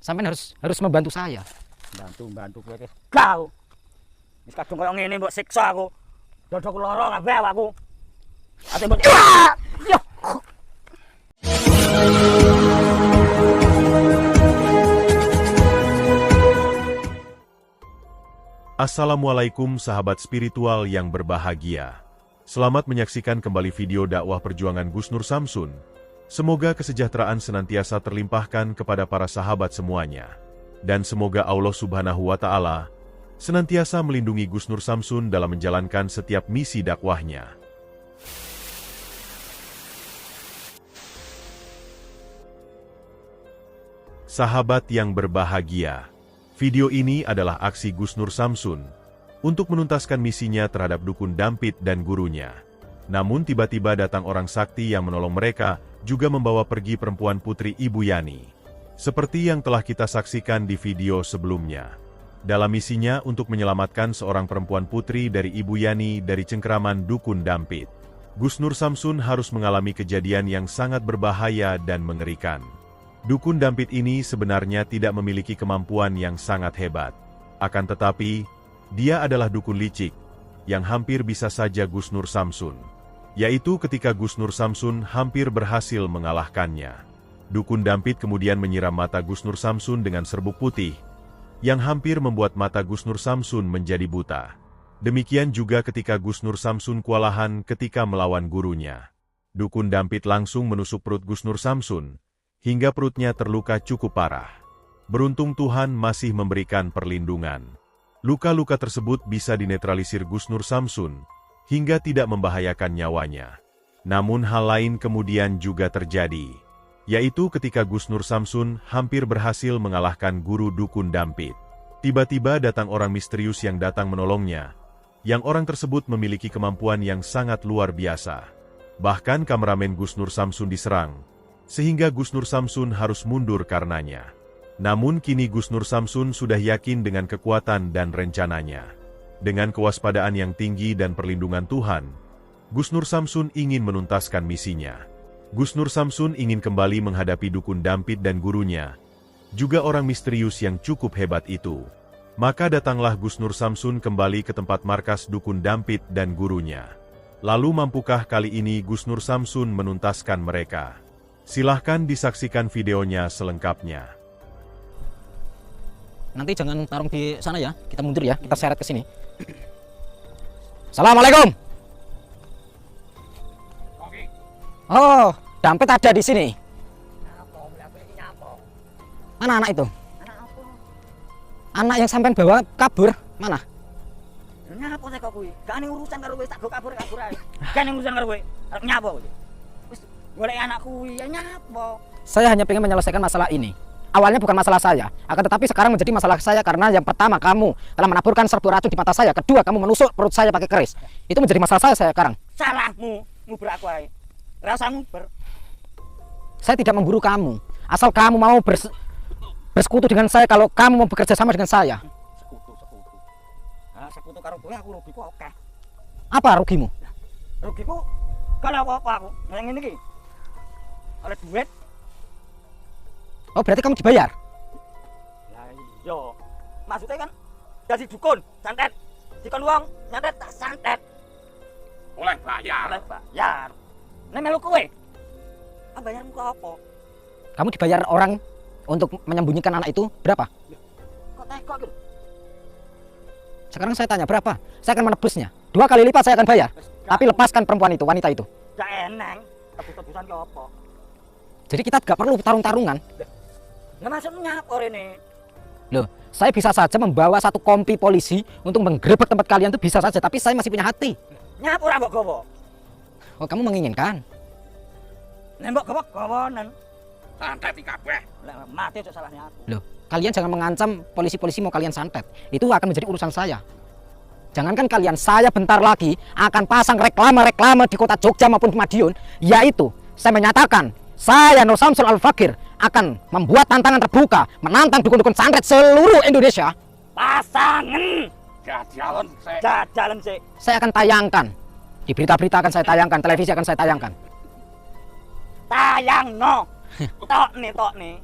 Sampean harus membantu saya. Bantu kowe wis gak. Wis kadung koyo ngene mbok siksa aku. Dodok lara kabeh awakku. Ate mbok yo. Assalamualaikum sahabat spiritual yang berbahagia. Selamat menyaksikan kembali video dakwah perjuangan Gus Nur Samsun. Semoga kesejahteraan senantiasa terlimpahkan kepada para sahabat semuanya. Dan semoga Allah Subhanahu wa Ta'ala senantiasa melindungi Gus Nur Samsun dalam menjalankan setiap misi dakwahnya. Sahabat yang berbahagia, video ini adalah aksi Gus Nur Samsun untuk menuntaskan misinya terhadap dukun Dampit dan gurunya. Namun tiba-tiba datang orang sakti yang menolong mereka, juga membawa pergi perempuan putri Ibu Yani. Seperti yang telah kita saksikan di video sebelumnya. Dalam misinya untuk menyelamatkan seorang perempuan putri dari Ibu Yani dari cengkeraman dukun Dampit, Gus Nur Samsun harus mengalami kejadian yang sangat berbahaya dan mengerikan. Dukun Dampit ini sebenarnya tidak memiliki kemampuan yang sangat hebat. Akan tetapi, dia adalah dukun licik, yang hampir bisa saja Gus Nur Samsun. Yaitu ketika Gus Nur Samsun hampir berhasil mengalahkannya. Dukun Dampit kemudian menyiram mata Gus Nur Samsun dengan serbuk putih, yang hampir membuat mata Gus Nur Samsun menjadi buta. Demikian juga ketika Gus Nur Samsun kewalahan ketika melawan gurunya. Dukun Dampit langsung menusuk perut Gus Nur Samsun, hingga perutnya terluka cukup parah. Beruntung Tuhan masih memberikan perlindungan. Luka-luka tersebut bisa dinetralisir Gus Nur Samsun, hingga tidak membahayakan nyawanya. Namun hal lain kemudian juga terjadi, yaitu ketika Gus Nur Samsun hampir berhasil mengalahkan guru dukun Dampit. Tiba-tiba datang orang misterius yang datang menolongnya, yang orang tersebut memiliki kemampuan yang sangat luar biasa. Bahkan kameramen Gus Nur Samsun diserang, sehingga Gus Nur Samsun harus mundur karenanya. Namun kini Gus Nur Samsun sudah yakin dengan kekuatan dan rencananya. Dengan kewaspadaan yang tinggi dan perlindungan Tuhan, Gus Nur Samsun ingin menuntaskan misinya. Gus Nur Samsun ingin kembali menghadapi dukun Dampit dan gurunya, juga orang misterius yang cukup hebat itu. Maka datanglah Gus Nur Samsun kembali ke tempat markas dukun Dampit dan gurunya. Lalu mampukah kali ini Gus Nur Samsun menuntaskan mereka? Silahkan disaksikan videonya selengkapnya. Nanti jangan tarung di sana ya. Kita mundur ya. Kita seret ke sini. Assalamualaikum. Oh, Dampit ada di sini. Mana anak itu? Anak yang sampean bawa kabur mana? Nyapa sih kok kuwi? Gak ning urusan karo kowe, tak go kabur ae. Gak ning urusan karo kowe. Arep nyapa kowe? Wis golek anak kuwi ya nyapa. Saya hanya ingin menyelesaikan masalah ini. Awalnya bukan masalah saya, akan tetapi sekarang menjadi masalah saya karena yang pertama kamu telah menaburkan serbu racun di mata saya, kedua kamu menusuk perut saya pakai keris. Itu menjadi masalah saya sekarang. Salahmu, nguber aku ae. Ora usah nguber. Saya tidak memburu kamu, asal kamu mau bersekutu dengan saya kalau kamu mau bekerja sama dengan saya. Sekutu. Nah, sekutu karo kowe aku rugiku akeh. Apa rugimu? Rugiku kalau apa-apa aku. Yang ini iki. Oleh duit. Oh, berarti kamu dibayar? Lah iya. Maksudnya kan jadi dukun, santet. Dikon wong, nyantet tak santet. Oleh bayar. Nek melu kowe. Bayarmu kok apa? Kamu dibayar orang untuk menyembunyikan anak itu berapa? Kok teko gitu? Sekarang saya tanya berapa? Saya akan menebusnya. 2 kali lipat saya akan bayar. Tapi lepaskan perempuan itu, wanita itu. Gak eneng. Tebus-tebusan ke apa? Jadi kita gak perlu tarung-tarungan. Nggak maksudnya apa rene? Loh, saya bisa saja membawa satu kompi polisi untuk menggerebek tempat kalian itu bisa saja, tapi saya masih punya hati. Nyapa ora mbok gowo? Oh, kamu menginginkan? Nek mbok gowo-gowonen. Santet iki kabeh. Lah mati cok salahnya aku. Loh, kalian jangan mengancam polisi-polisi mau kalian santet. Itu akan menjadi urusan saya. Jangankan kalian, saya bentar lagi akan pasang reklame-reklame di kota Jogja maupun Madiun, yaitu saya menyatakan saya Nur Samsun Al-Fakir akan membuat tantangan terbuka menantang dukun-dukun santet seluruh Indonesia. Pasangan jajalan sih. Saya akan tayangkan di berita-berita, akan saya tayangkan, televisi akan saya tayangkan. Tayang no. Tok nih.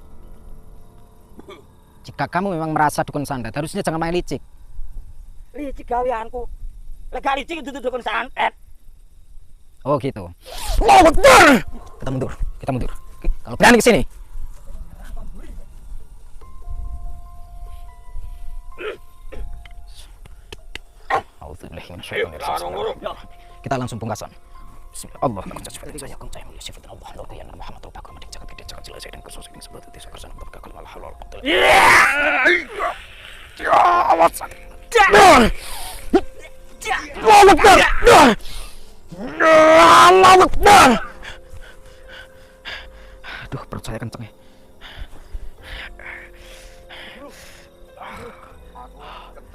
Jika kamu memang merasa dukun santet, harusnya jangan main licik. Licik gaweanku. Lek gak licik itu dukun santet. Oh gitu. Allahu Akbar. Kita mundur. Oke, kalau berani ke sini. Kita langsung pungkasan. Allah aduh, perut saya kenceng ya.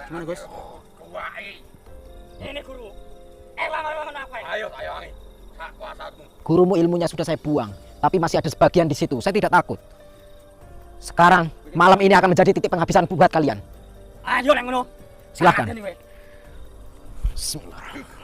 Gimana, Gus? Ini guru. Elang apa ya? Ayo angin. Hak kuasamu. Gurumu ilmunya sudah saya buang, tapi masih ada sebagian di situ. Saya tidak takut. Sekarang malam ini akan menjadi titik penghabisan buat kalian. Ayo lek ngono. Silakan. Ada nih, weh. Bismillahirrahmanirrahim.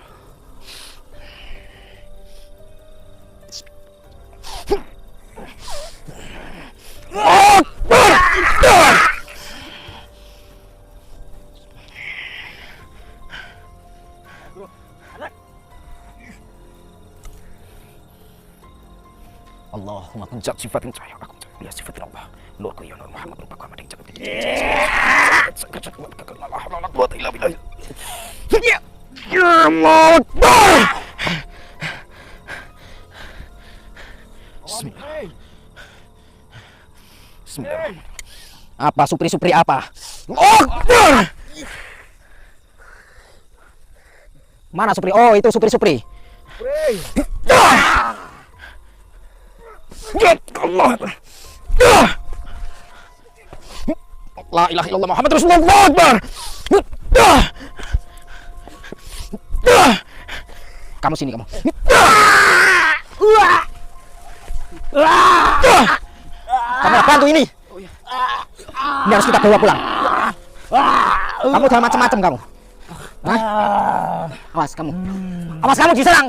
Allahumma kunjat sifatin cahaya aku ya sifatin Allah nur ku ya nur Muhammad rupa ku amading jagat Bismillah. Apa supri apa? Mana supri? Oh, itu supri. Allah. La ilaha illallah Muhammad Rasulullah Akbar. Kamu sini kamu. Kamu bantu ini. Ini harus kita bawa pulang. Kamu jangan macam-macam kamu. Hah? Awas kamu. Awas kamu diserang.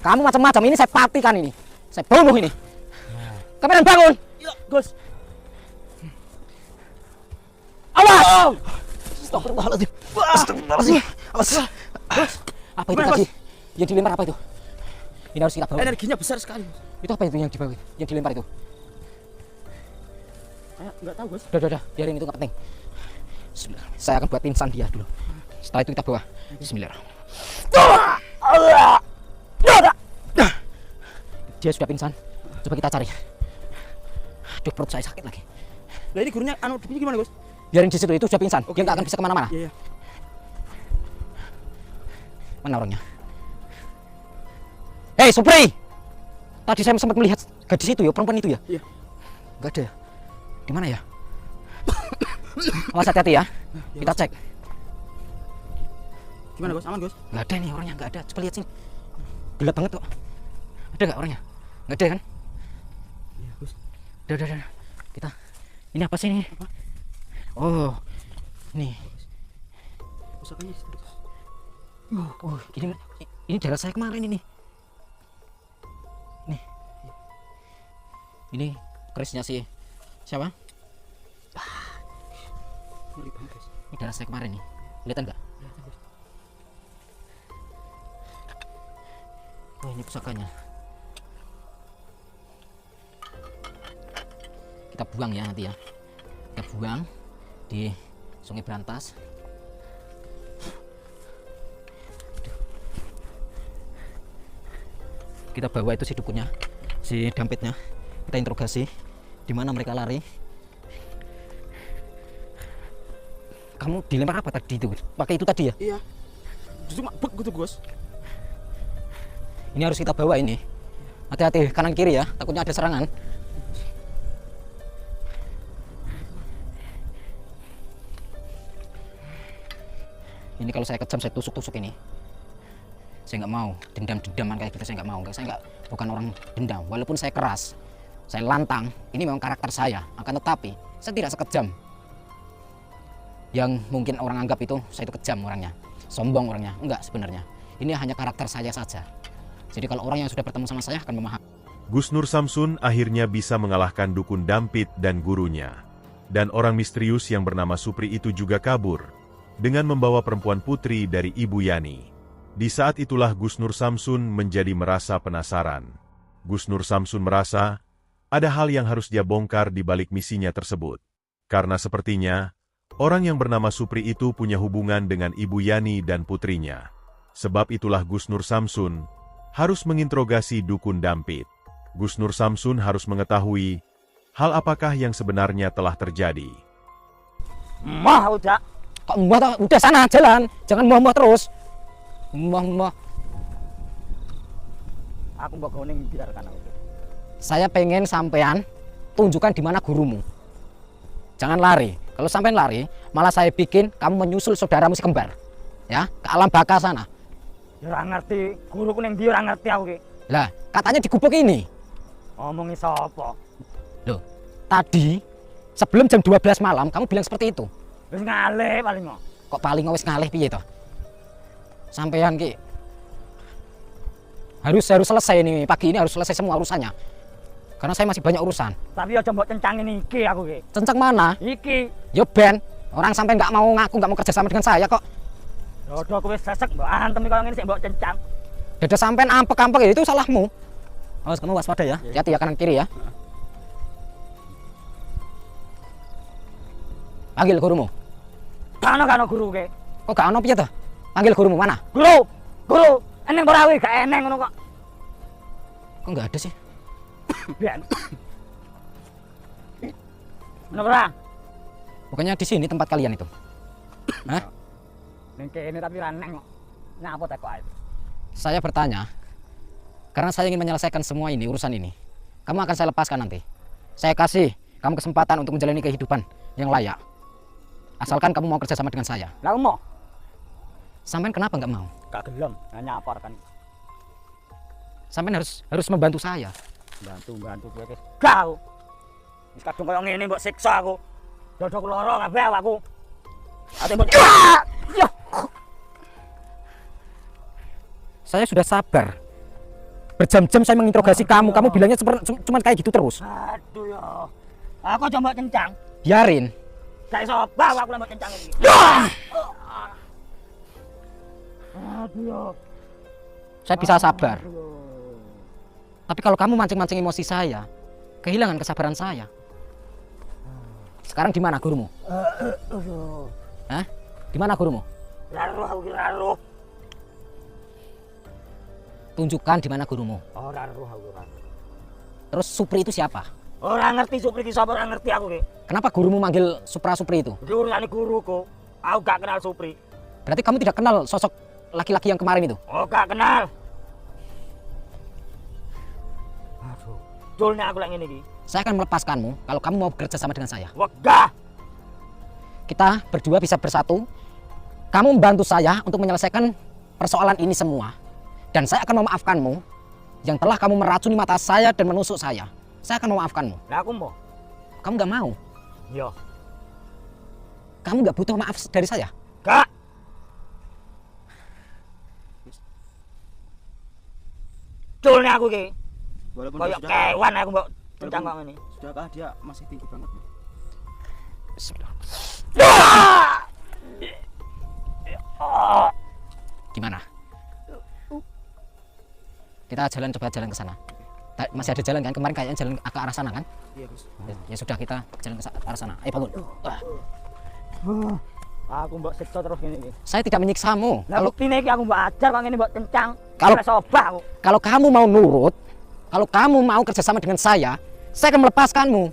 Kamu macam-macam, ini saya patikan ini. Saya bunuh ini. Kameramen bangun. Iya, Gus. Awas. Astagfirullahaladzim. Astagfirullahaladzim. Awas. Apa itu tadi? Yang dilempar apa itu? Ini harus kita bawa. Energinya besar sekali. Itu apa itu yang dibawa? Yang dilempar itu? Enggak tahu, Gus. Udah. Biarin itu nggak penting. Bismillah. Saya akan buat pingsan dia dulu. Setelah itu kita bawa. Bismillah. Dia sudah pingsan. Coba kita cari. Aduh, perut saya sakit lagi. Lah ini gurunya begini gimana, Gus? Biarin di situ, itu sudah pingsan. Oke, Dia nggak akan bisa kemana-mana. Iya. Mana orangnya? Hei, Supri! Tadi saya sempat melihat gadis itu ya, perempuan itu ya? Iya. Nggak ada. Di mana ya? Awas hati-hati ya. Kita cek. Gimana, Gus? Aman, Gus? Nggak ada nih orangnya, nggak ada. Coba lihat sini. Gelap banget kok. Ada nggak orangnya? Nggak ada kan? Iya, Gus. Udah. Kita. Ini apa sih ini? Apa? Oh, nih. Pusakanya di situ. Oh, ini darah saya kemarin ini. Nih. Ini kerisnya si siapa? Ngeri banget, Gus. Ini darah saya kemarin nih. Kelihatan nggak? Kelihatan, Gus. Oh, ini pusakanya. Kita buang ya nanti ya. Kita buang di Sungai Brantas. Kita bawa itu si dukunnya, si dampitnya. Kita interogasi di mana mereka lari. Kamu dilempar apa tadi itu? Pakai itu tadi ya? Iya. Justru bek gitu, Gus. Ini harus kita bawa ini. Hati-hati kanan kiri ya, takutnya ada serangan. Ini kalau saya kejam, saya tusuk-tusuk ini. Saya nggak mau dendam-dendaman kayak gitu, saya nggak mau. Saya bukan orang dendam. Walaupun saya keras, saya lantang, ini memang karakter saya. Akan tetapi saya tidak sekejam yang mungkin orang anggap itu saya itu kejam orangnya, sombong orangnya. Enggak sebenarnya. Ini hanya karakter saya saja. Jadi kalau orang yang sudah bertemu sama saya akan memahami. Gusnur Samsun akhirnya bisa mengalahkan dukun Dampit dan gurunya. Dan orang misterius yang bernama Supri itu juga kabur, dengan membawa perempuan putri dari Ibu Yani. Di saat itulah Gusnur Samsun menjadi merasa penasaran. Gusnur Samsun merasa, ada hal yang harus dia bongkar di balik misinya tersebut. Karena sepertinya, orang yang bernama Supri itu punya hubungan dengan Ibu Yani dan putrinya. Sebab itulah Gusnur Samsun harus menginterogasi dukun Dampit. Gusnur Samsun harus mengetahui hal apakah yang sebenarnya telah terjadi. Mah udah. Kok mbah udah sana jalan, jangan mbah terus. Mbah. Aku mbok goning biarkan aku. Saya pengen sampean tunjukkan di mana gurumu. Jangan lari. Kalau sampean lari, malah saya bikin kamu menyusul saudaramu si kembar. Ya, ke alam baka sana. Ya ora ngerti, guruku ning ndi ora ngerti aku ki. Lah, katanya di gubuk ini. Ngomongi sapa? Loh, tadi sebelum jam 12 malam kamu bilang seperti itu. Wis ngalih paling kok. Kok paling wis ngalih piye to? Sampean ki harus selesai nih, pagi ini harus selesai semua urusannya. Karena saya masih banyak urusan. Tapi aja mbok cencangin iki aku ki. Cenceng mana? Iki. Yo Ben, orang sampai nggak mau ngaku, nggak mau kerja sama dengan saya kok. Dodo aku wis sesek mbok antem kaya ngene sik mbok cencang. Dada sampean ampek-ampek ya, itu salahmu. Awas kamu waspada ya. Hati-hati ya kanan kiri ya. Panggil gurumu. Kano guru ke. Kok gak ono piye to? Panggil gurumu mana? Guru. Eneng Borawi gak eneng ngono kok. Kok nggak ada sih? Bian. Kenapa? Bukannya di sini tempat kalian itu? Hah? Ning kene tapi ra eneng kok. Nyapa tak kok. Saya bertanya, karena saya ingin menyelesaikan semua ini, urusan ini. Kamu akan saya lepaskan nanti. Saya kasih kamu kesempatan untuk menjalani kehidupan yang layak. Asalkan kamu mau kerja sama dengan saya. Lah mau? Sampean kenapa nggak mau? Gak gelem, nyapar kan. Sampean harus membantu saya. Bantu kowe wis gak. Wis kadung koyo ngene mbok siksa aku. Dodoku lara kabeh awakku. Ate mbok. Ya. Saya sudah sabar. Berjam-jam saya menginterogasi kamu bilangnya cuma kayak gitu terus. Aduh ya. Aku aja mbok kencang. Biarin. Gak iso bawa aku mbok kencang iki. Aduh ya. Saya bisa sabar. Tapi kalau kamu mancing-mancing emosi saya, kehilangan kesabaran saya. Sekarang di mana gurumu? Hah? Di mana gurumu? Laruh aku laruh. Tunjukkan di mana gurumu. Ora laruh aku laruh. Terus Supri itu siapa? Ora ngerti Supri ki sapa, ora ngerti aku ki. Kenapa gurumu manggil Supri itu? Iki urusane guruku. Aku gak kenal Supri. Berarti kamu tidak kenal sosok laki-laki yang kemarin itu? Oh, gak kenal. Aduh, culnya aku lagi ngene iki. Saya akan melepaskanmu kalau kamu mau bekerja sama dengan saya. Wegah. Kita berdua bisa bersatu. Kamu membantu saya untuk menyelesaikan persoalan ini semua. Dan saya akan memaafkanmu yang telah kamu meracuni mata saya dan menusuk saya. Saya akan memaafkanmu. Lah aku mau. Kamu gak mau? Iya. Kamu gak butuh maaf dari saya? Gak. Culnya aku ki. Walaupun Kayak sudah, kewan aku mbok kencang kok ngene. sudahkah dia masih tinggi banget? Bismillah. Gimana? Kita coba jalan ke sana. Masih ada jalan kan? Kemarin kayaknya jalan ke arah sana kan? Iya, Gus. Ya sudah, kita jalan ke arah sana. Ayo bangun. Aku mbok siksa terus ngene iki. Saya tidak menyiksamu. Lah buktine iki aku mbok ajar kok ngene mbok kencang. Kalau- Ora sobah aku. Kalau kamu mau nurut, kalau kamu mau kerjasama dengan saya akan melepaskanmu.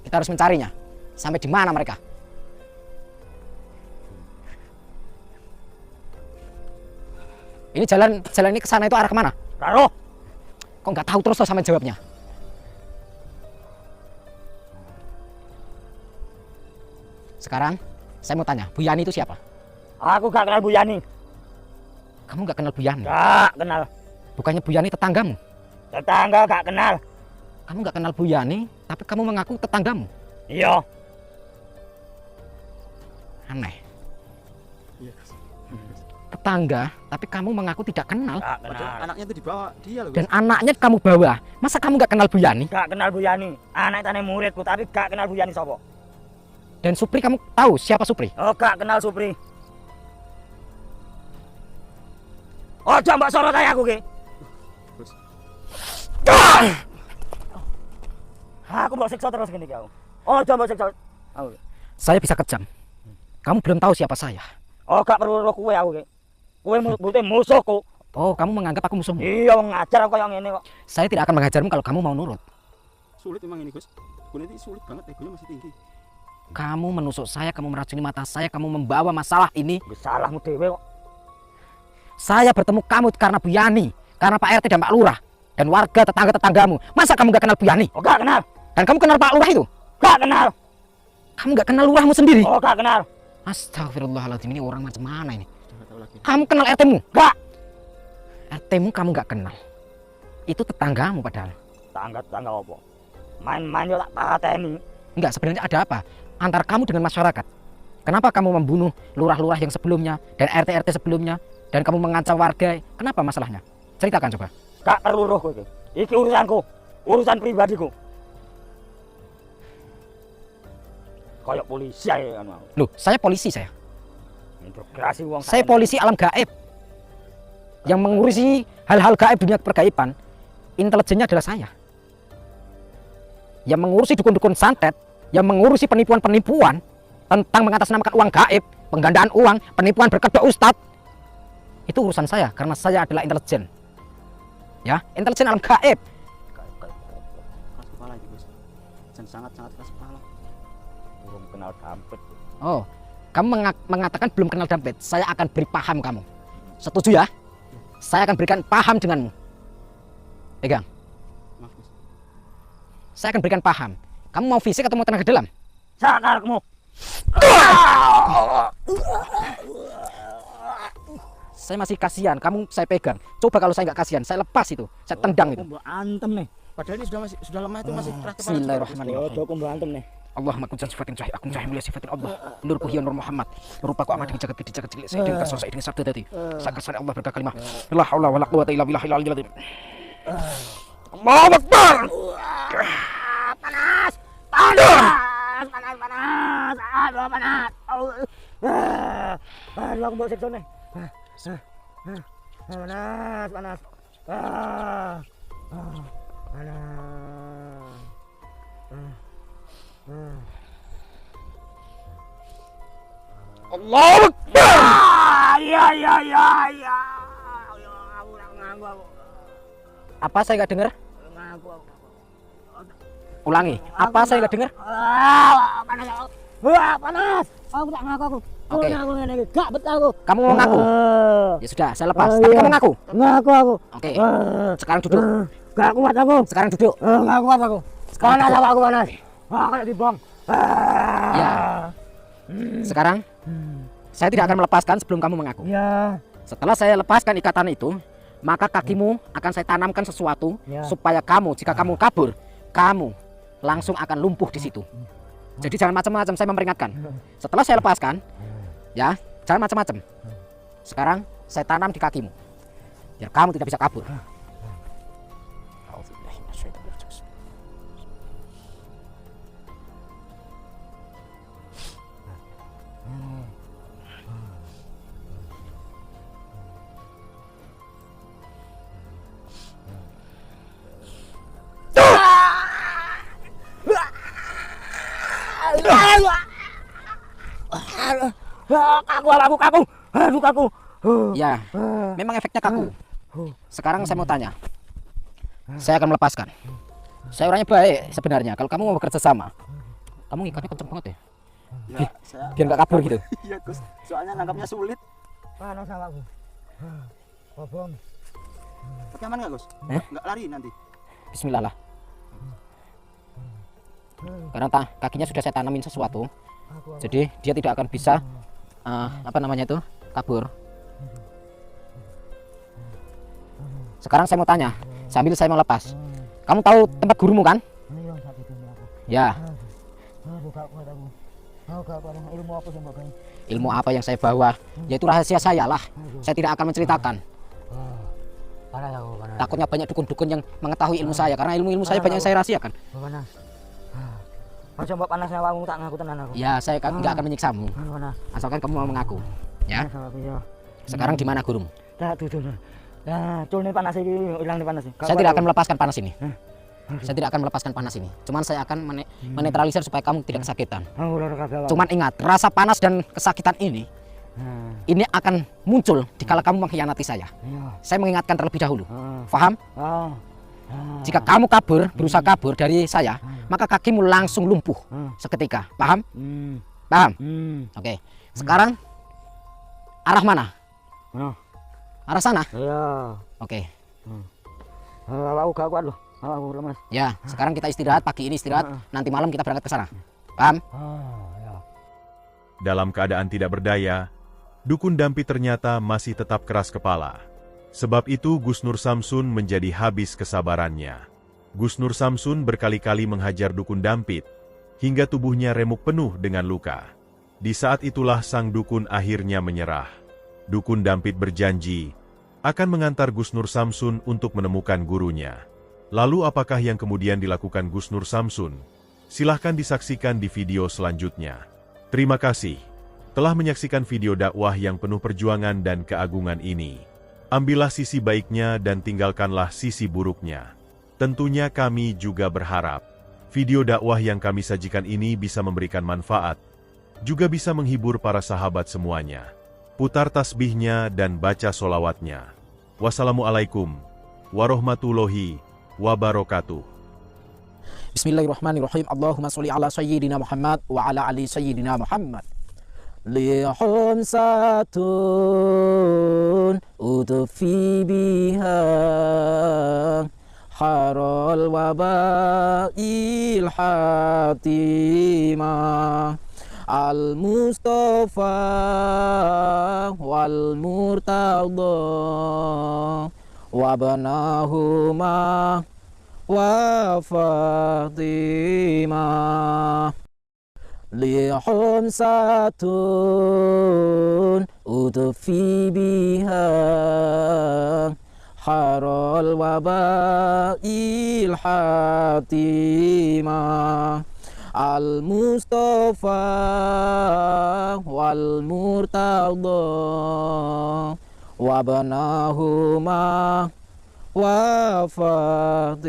Kita harus mencarinya. Sampai di mana mereka? Ini jalan ini ke sana itu arah kemana? Karo. Kok nggak tahu terus loh sama jawabnya? Sekarang saya mau tanya, Bu Yani itu siapa? Aku gak kenal Bu Yani. Kamu nggak kenal Bu Yani? Gak kenal. Bukannya Bu Yani tetanggamu? Tetangga gak kenal. Kamu nggak kenal Bu Yani, tapi kamu mengaku tetanggamu. Iya. Aneh. tetangga, tapi kamu mengaku tidak kenal. Gak Padahal kenal. anaknya itu dibawa dia loh, Gus. Dan anaknya kamu bawa. Masa kamu nggak kenal Bu Yani? Gak kenal Bu Yani. Anak tane muridku tapi gak kenal Bu Yani sapa. Dan Supri kamu tahu siapa Supri? Oh, gak kenal Supri. Oh, mbak sorot aja aku ki. Gus. Aku mbok siksa terus gini ki aku. Oh, mbok siksa. Aku. Saya bisa kejam. Kamu belum tahu siapa saya. Oh, gak perlu roh kowe aku ki. Kowe mulute musuhku. Oh, kamu menganggap aku musuhmu. Iya, wong ngajar aku koyo ngene kok. Saya tidak akan mengajarmu kalau kamu mau nurut. Sulit emang ini, Gus. Gun itu sulit banget, egonya masih tinggi. Kamu menusuk saya, kamu meracuni mata saya, kamu membawa masalah ini. Wis salahmu dhewe kok. Saya bertemu kamu karena Bu Yani, karena Pak RT dan Pak Lurah, dan warga tetangga-tetanggamu. Masa kamu gak kenal Bu Yani? Oh, gak kenal. Dan kamu kenal Pak Lurah itu? Gak kenal. Kamu gak kenal lurahmu sendiri? Oh, gak kenal. Astagfirullahaladzim, ini orang macam mana ini? Sudah nggak tahu lagi. Kamu kenal RT-mu? Gak. RT-mu kamu gak kenal. Itu tetanggamu padahal. Tangga apa? Main-main yo tak pateni. Enggak, sebenarnya ada apa antara kamu dengan masyarakat? Kenapa kamu membunuh lurah-lurah yang sebelumnya dan RT-RT sebelumnya dan kamu mengancam warga? Kenapa masalahnya? Ceritakan coba. Gak perlu roh kowe iki. Iki urusanku. Urusan pribadiku. Kayak polisi ae anu. Loh, saya polisi saya. Integrasi wong. Saya polisi alam gaib. Yang mengurusi hal-hal gaib dunia pergaiban. Intelijennya adalah saya. Yang mengurusi dukun-dukun santet, yang mengurusi penipuan-penipuan tentang mengatasnamakan uang gaib, penggandaan uang, penipuan berkedok ustadz. Itu urusan saya karena saya adalah intelijen. Ya, intelijen alam gaib. Keras kepala itu, Gus. Dan sangat-sangat keras kepala. belum kenal dampet. Oh, kamu mengatakan belum kenal dampet. Saya akan beri paham kamu. Setuju ya? Saya akan berikan paham denganmu. Pegang. Maaf, Gus. Saya akan berikan paham. Kamu mau fisik atau mau tenaga dalam? Sakarmu. Saya masih kasihan. Kamu saya pegang. Coba kalau saya nggak kasihan, saya lepas itu. Saya tendang itu. Mbok antem nih. Padahal ini sudah lama itu masih keras kepala. Bismillahirrahmanirrahim. Yo, aku mbok antem nih. Allahumma kun sifatin cahaya akum cahaya mulia sifatin Allah nur kuhiya nur Muhammad rupaku amat dengan jagat gede jagat cilik saya dengan kasar saya dengan sabda tadi sakasana Allah berkah kalimah la haula wala quwata illa billahil aliyyil azim. Allahu akbar. Panas. Aduh, panas. Aduh, aku mbok siksa nih. Panas. Panas. Allahu akbar. Ya. Aku ngaku aku. Apa saya nggak dengar? Ngaku aku. Ulangi. Apa saya nggak dengar? Panas aku. Wah, panas. Aku tak ngaku aku. Oke. Aku ngene iki, gak betah aku. Kamu mau ngaku? Ya sudah, saya lepas. Tapi kamu ngaku. Ngaku aku. Oke. Sekarang duduk. Gak kuat aku. Sekarang duduk. Gak kuat aku. Panas aku panas. Kayak dibom. Ya. Sekarang saya tidak akan melepaskan sebelum kamu mengaku. Ya. Setelah saya lepaskan ikatan itu, maka kakimu akan saya tanamkan sesuatu Ya. supaya kamu, jika kamu kabur, kamu langsung akan lumpuh di situ. Jadi jangan macam-macam, saya memperingatkan. Setelah saya lepaskan, ya, jangan macam-macam. Sekarang saya tanam di kakimu, biar kamu tidak bisa kabur. Kaku. Ya, memang efeknya kaku. Sekarang saya mau tanya. Saya akan melepaskan. Saya orangnya baik sebenarnya. Kalau kamu mau bekerja sama, kamu ngikatnya kenceng banget ya. Ya, saya Biar nggak kabur gitu. iya, Gus. Soalnya nangkapnya sulit. Panas aku. Bobong. Tapi aman nggak, Gus? Nggak lari nanti. Bismillah lah. Karena kakinya sudah saya tanamin sesuatu, jadi dia tidak akan bisa apa namanya itu kabur. Sekarang saya mau tanya, sambil saya mau lepas. Kamu tahu tempat gurumu kan? Ya. Ilmu apa sih Mbak Gai? Ilmu apa yang saya bawa, yaitu rahasia saya lah. Saya tidak akan menceritakan. Panas aku, panas. Takutnya banyak dukun-dukun yang mengetahui ilmu saya, karena ilmu saya banyak yang saya rahasiakan. Panas. Aja Mbak panasnya awakmu tak ngaku tenan aku. Ya, saya nggak akan menyiksamu, Panas. asalkan kamu mau mengaku. Ya. Panas aku, ya. Sekarang di mana gurumu? Dah tuh. Nah, culne panas iki, ilang panas iki. Saya tidak akan melepaskan panas ini. Saya tidak akan melepaskan panas ini. Cuman saya akan menetralisir supaya kamu tidak kesakitan. Aku lara kabeh. Cuman ingat, rasa panas dan kesakitan ini akan muncul dikala kamu mengkhianati saya. Iya. Saya mengingatkan terlebih dahulu. Paham? Oh. Jika kamu kabur, berusaha kabur dari saya, maka kakimu langsung lumpuh seketika. Paham? Paham? Oke. Sekarang arah mana? Mana? Arah sana. Iya. Oke. Aku gak kuat loh. Aku lemas. Ya, sekarang kita istirahat, pagi ini istirahat, nanti malam kita berangkat ke sana. Paham? Ya. Dalam keadaan tidak berdaya, Dukun Dampit ternyata masih tetap keras kepala. Sebab itu Gus Nur Samsun menjadi habis kesabarannya. Gus Nur Samsun berkali-kali menghajar Dukun Dampit, hingga tubuhnya remuk penuh dengan luka. Di saat itulah sang dukun akhirnya menyerah. Dukun Dampit berjanji akan mengantar Gus Nur Samsun untuk menemukan gurunya. Lalu apakah yang kemudian dilakukan Gus Nur Samsun? Silahkan disaksikan di video selanjutnya. Terima kasih telah menyaksikan video dakwah yang penuh perjuangan dan keagungan ini. Ambillah sisi baiknya dan tinggalkanlah sisi buruknya. Tentunya kami juga berharap video dakwah yang kami sajikan ini bisa memberikan manfaat, juga bisa menghibur para sahabat semuanya. Putar tasbihnya dan baca solawatnya. Wassalamualaikum warahmatullahi wabarakatuh. Bismillahirrahmanirrahim. Allahumma sholli ala sayyidina Muhammad wa ala ali sayyidina Muhammad. Lihum satun udfi biha harul wabail hatimah al-Mustafa wal Murtada wabnahuma wa Fatimah. Lihum satun udfi biha harul wabail hatimah al-Mustafa wal Murtada wabnahuma wa Fatimah.